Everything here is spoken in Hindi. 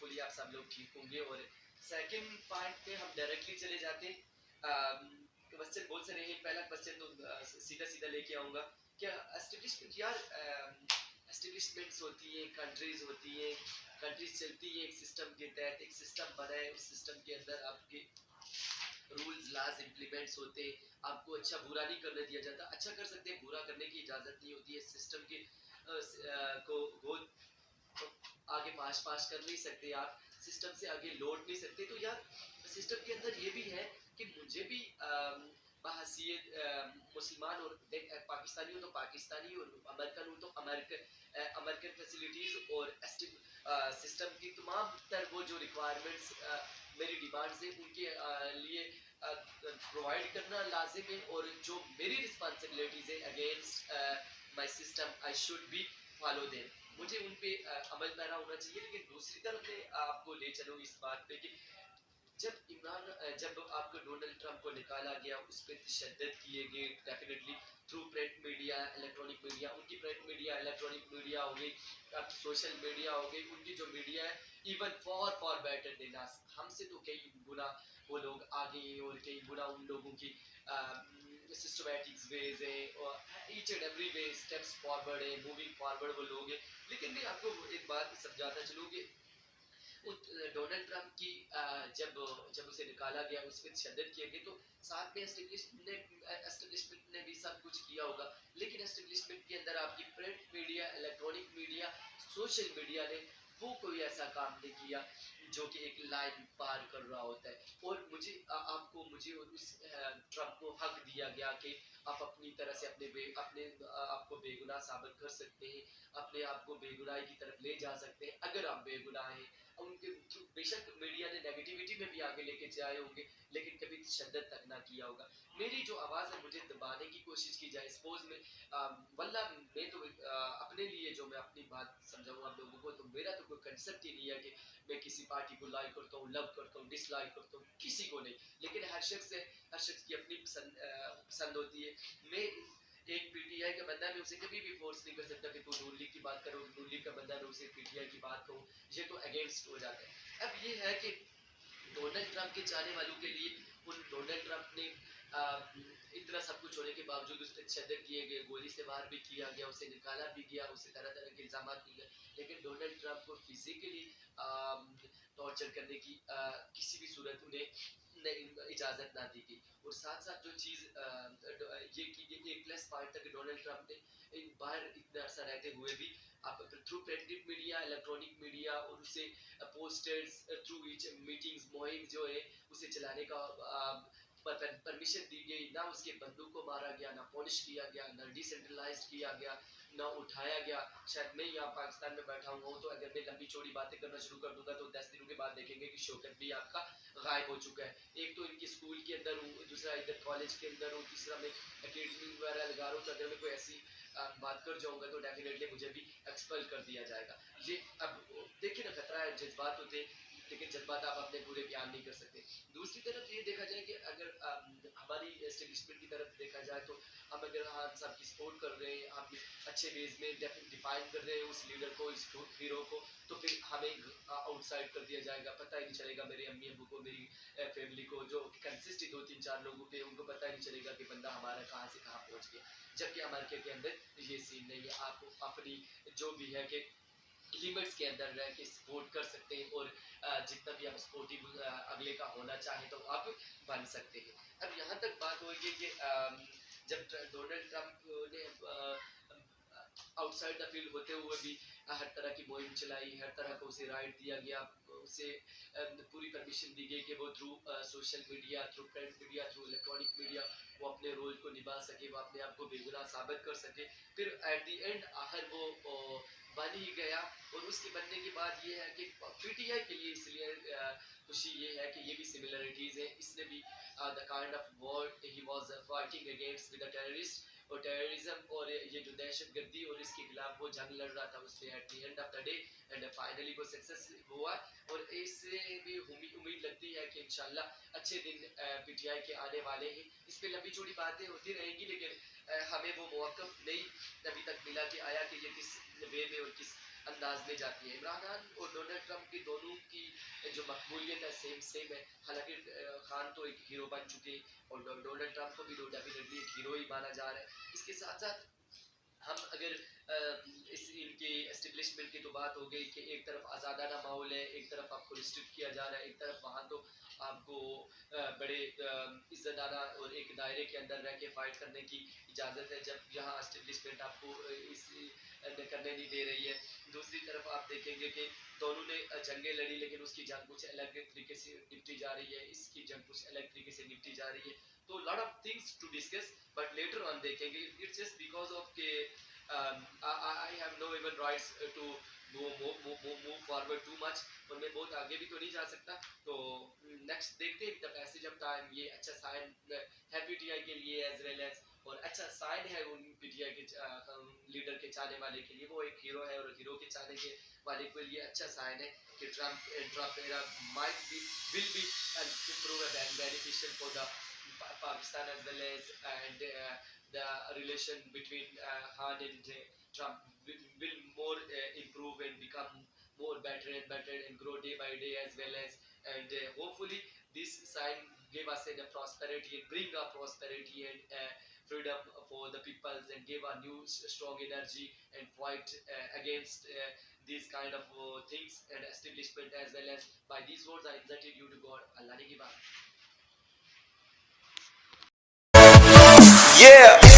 होपफुली आप सब लोग ठीक होंगे। और सेकंड पार्ट पे हम डायरेक्टली चले जाते हैं। क्वेश्चन बहुत सारे हैं, पहला क्वेश्चन तो सीधा सीधा लेके आऊँगा। क्या एस्टेब्लिशमेंट यार, एस्टेब्लिशमेंट्स होती है, कंट्रीज होती है, कंट्रीज चलती है एक सिस्टम के तहत, एक सिस्टम बना है, उस सिस्टम के अंदर आपके रूल्स लाज इम्प्लीमेंट्स होते, आपको अच्छा बुरा नहीं करने दिया जाता। अच्छा कर सकते हैं, बुरा करने की इजाज़त नहीं होती है। सिस्टम के को बहुत आगे पास पास कर नहीं सकते, आप सिस्टम से आगे लौट नहीं सकते। तो यार सिस्टम के अंदर ये भी है कि मुझे भी बहसीयत मुसलमान और पाकिस्तानी हो तो पाकिस्तानी और अमेरिकन हो तो अमेरिकन फैसिलिटीज़ और सिस्टम की तमाम तर वो जो रिक्वायरमेंट्स मेरी डिमांड्स हैं उनके लिए प्रोवाइड करना लाजिम है। और जो मेरी रिस्पॉन्सिबिलिटीज़ है against my system, I should be follow them, मुझे उन पे अमल पैरा होना चाहिए। लेकिन दूसरी तरफ मैं आपको ले चलूँ इस बात पे कि जब आपको डोनाल्ड ट्रंप को निकाला गया, उस पर तशद्दुद किए गए definitely through print media, electronic media, उनकी प्रिंट मीडिया, इलेक्ट्रॉनिक मीडिया हो गई, अब सोशल मीडिया हो गई, उनकी जो मीडिया है even for better than us, हमसे तो कई गुना वो लोग आगे हैं और कई गुना उन लोगों की सिस्टमैटिक्स वेज है और each and every way steps forward है, मूविंग फॉरवर्ड वो लोग हैं। लेकिन मैं आपको एक बात समझाता चलूँ कि डोनाल्ड ट्रंप की जब जब उसे निकाला गया, उस पर तशद्दुद किए गए, तो साथ में एस्टेब्लिशमेंट ने भी सब कुछ किया होगा। लेकिन एस्टेब्लिशमेंट के अंदर आपकी print media, electronic media, social media ने वो कोई ऐसा काम नहीं किया जो कि एक लाइन पार कर रहा होता है। और आपको मुझे और उस ट्रंप को हक दिया गया कि आप अपनी तरह से अपने आप को बेगुनाह साबित कर सकते हैं, अपने आप को बेगुनाही की तरफ ले जा सकते हैं अगर आप बेगुनाह हैं। उनके बेशक मीडिया ने नेगेटिविटी में भी आगे लेके जाए होंगे, लेकिन कभी तशद्दुद तक ना किया होगा। मेरी जो आवाज़ है मुझे दबाने की कोशिश की जाए, सपोज में वल्ला मैं तो अपने लिए जो मैं अपनी बात समझाऊँ आप लोगों को, तो मेरा तो कोई कंसेप्ट ही नहीं है कि मैं किसी पार्टी को लाइक करता हूँ, लव करता हूँ, डिसलाइक करता हूँ, किसी को नहीं। लेकिन हर शख्स की अपनी पसंद होती है। मैं एक पीटीआई का बंदा, मैं उसे कभी भी फोर्स नहीं कर सकता कि तू नून लीग की बात करो, नून लीग का बंदा मैं उसे पीटीआई की बात कहूँ, ये तो अगेंस्ट हो जाता है। अब ये है कि डोनाल्ड ट्रंप के चाहने वालों के लिए उन डोनाल्ड ट्रंप ने इतना सब कुछ होने के बावजूद उस पर तशद्दुद किए गए, गोली से वार भी किया गया, उसे निकाला भी गया, उसे तरह तरह के इल्जाम दिए गए। लेकिन डोनाल्ड ट्रंप को फिजिकली टॉर्चर करने की किसी भी सूरत उन्हें इजाज़त ना दी गई। और साथ साथ जो चीज़ ये एक प्लस पॉइंट था कि डोनाल्ड ट्रंप ने बाहर इतना अर्सा रहते हुए भी आप through printed media, electronic media और उसे पोस्टर्स थ्रू मीटिंग्स, मुहिम जो है उसे चलाने का परमिशन दी गई। ना उसके बंदूक को मारा गया, ना पॉलिश किया गया, ना डिसेंट्रलाइज किया गया, ना उठाया गया। शायद मैं यहाँ पाकिस्तान में बैठा हुआ हूँ तो अगर मैं लंबी चौड़ी बातें करना शुरू कर दूंगा तो 10 दिनों के बाद देखेंगे कि शौकत भी आपका गायब हो चुका है। एक तो इनके स्कूल के अंदर हूँ, दूसरा इधर कॉलेज के अंदर हूँ, तीसरा मैं अकेडमी वगैरह लगा रहा हूँ। तो अगर मैं कोई ऐसी बात कर जाऊंगा तो डेफिनेटली मुझे भी एक्सपेल कर दिया जाएगा। ये अब देखिए ना, खतरा है, जज्बात होते हैं, लेकिन जज्बात आप अपने पूरे बयान नहीं कर सकते। दूसरी तरफ ये देखा जाए कि अगर हमारी एस्टेब्लिशमेंट की तरफ देखा जाए तो हम अगर हम सबकी सपोर्ट कर रहे हैं, हम अच्छे वेज में डिफाइन कर रहे हैं उस लीडर को, इस हीरो को, तो फिर हमें आउटसाइड कर दिया जाएगा। पता ही नहीं चलेगा मेरे अम्मी अबू को, मेरी फैमिली को जो कंसिस्ट 2-3-4 लोगों पे, उनको पता ही नहीं चलेगा कि बंदा हमारा कहाँ से कहाँ पहुँच गया। जबकि अमेरिका के अंदर ये सीन नहीं है। आप अपनी जो भी है कि लिमिट्स के अंदर रह के सपोर्ट कर सकते हैं और जितना भी आप सपोर्टिव अगले का होना चाहें तो आप बन सकते हैं। अब यहाँ तक बात हो गई कि जब डोनाल्ड ट्रंप ने आउटसाइड द फील्ड होते हुए भी हर तरह की मुहिम चलाई, हर तरह का उसे राइट दिया गया, उसे पूरी परमिशन दी गई कि वो through social media, through print media, through electronic media वो अपने रोल को निभा सके, वो अपने आप को बेगुनाह साबित कर सके। फिर एट द एंड आखिर वो बन ही गया। और उसके बनने के बाद ये है कि पीटीआई के लिए इसलिए खुशी ये है कि ये भी सिमिलरिटीज़ है। इसने भी the kind of war he was fighting against with the terrorist और टेररिज्म और ये जो दहशतगर्दी और इसके खिलाफ वो जंग लड़ रहा था, उसमें at the end of the day and finally वो सक्सेस हुआ। और इससे भी उम्मीद लगती है कि इंशाल्लाह अच्छे दिन पीटीआई के आने वाले हैं। इस पर लंबी चौड़ी बातें होती रहेंगी, लेकिन हमें वो मौका नहीं अभी तक मिला कि आया कि ये किस वे में और किस अंदाज में जाती है। इमरान खान और डोनाल्ड ट्रंप की दोनों की जो मकबूलियत है सेम सेम है। हालांकि खान तो एक हीरो बन चुके और डोनाल्ड ट्रंप को भी डेफिनेटली एक हीरो ही माना जा रहा है। इसके साथ साथ हम अगर इस इनके एस्टेब्लिशमेंट की तो बात हो गई कि एक तरफ आज़ादाना माहौल है, एक तरफ आपको रिस्ट्रिक्ट किया जा रहा है, एक तरफ वहाँ तो आपको बड़े इज्जतदारा और एक दायरे के अंदर रह के फाइट करने की इजाज़त है, जब यहाँ एस्टेब्लिशमेंट आपको इस करने नहीं दे रही है। दूसरी तरफ आप देखेंगे कि दोनों ने जंगें लड़ी, लेकिन उसकी जंग कुछ अलग तरीके से निपटी जा रही है, इसकी जंग कुछ अलग तरीके से निपटी जा रही है। तो lot of things to discuss, but later on देखेंगे। इट्स जस्ट बिकॉज ऑफ के I have no even rights to move forward too much, और मैं बहुत आगे भी तो नहीं जा सकता। तो नेक्स्ट देखते हैं द पैसेज ऑफ टाइम। ये अच्छा साइन है पीटीआई के लिए एज वेल एज, और अच्छा साइन है उन पीटीआई के लीडर के चाहने वाले के लिए। वो एक हीरो है और हीरो के चाहने के वाले के लिए अच्छा साइन है कि Trump era might be will be improve and beneficial for the Pakistan as well as the relation between Khan and Trump will more improve and become more better and better and grow day by day as well as, and hopefully this sign give us a prosperity and bring a prosperity and freedom for the peoples and give a new strong energy and fight against these kind of things and establishment as well as. By these words I invited you to God. Allah ne ki baat. Yeah.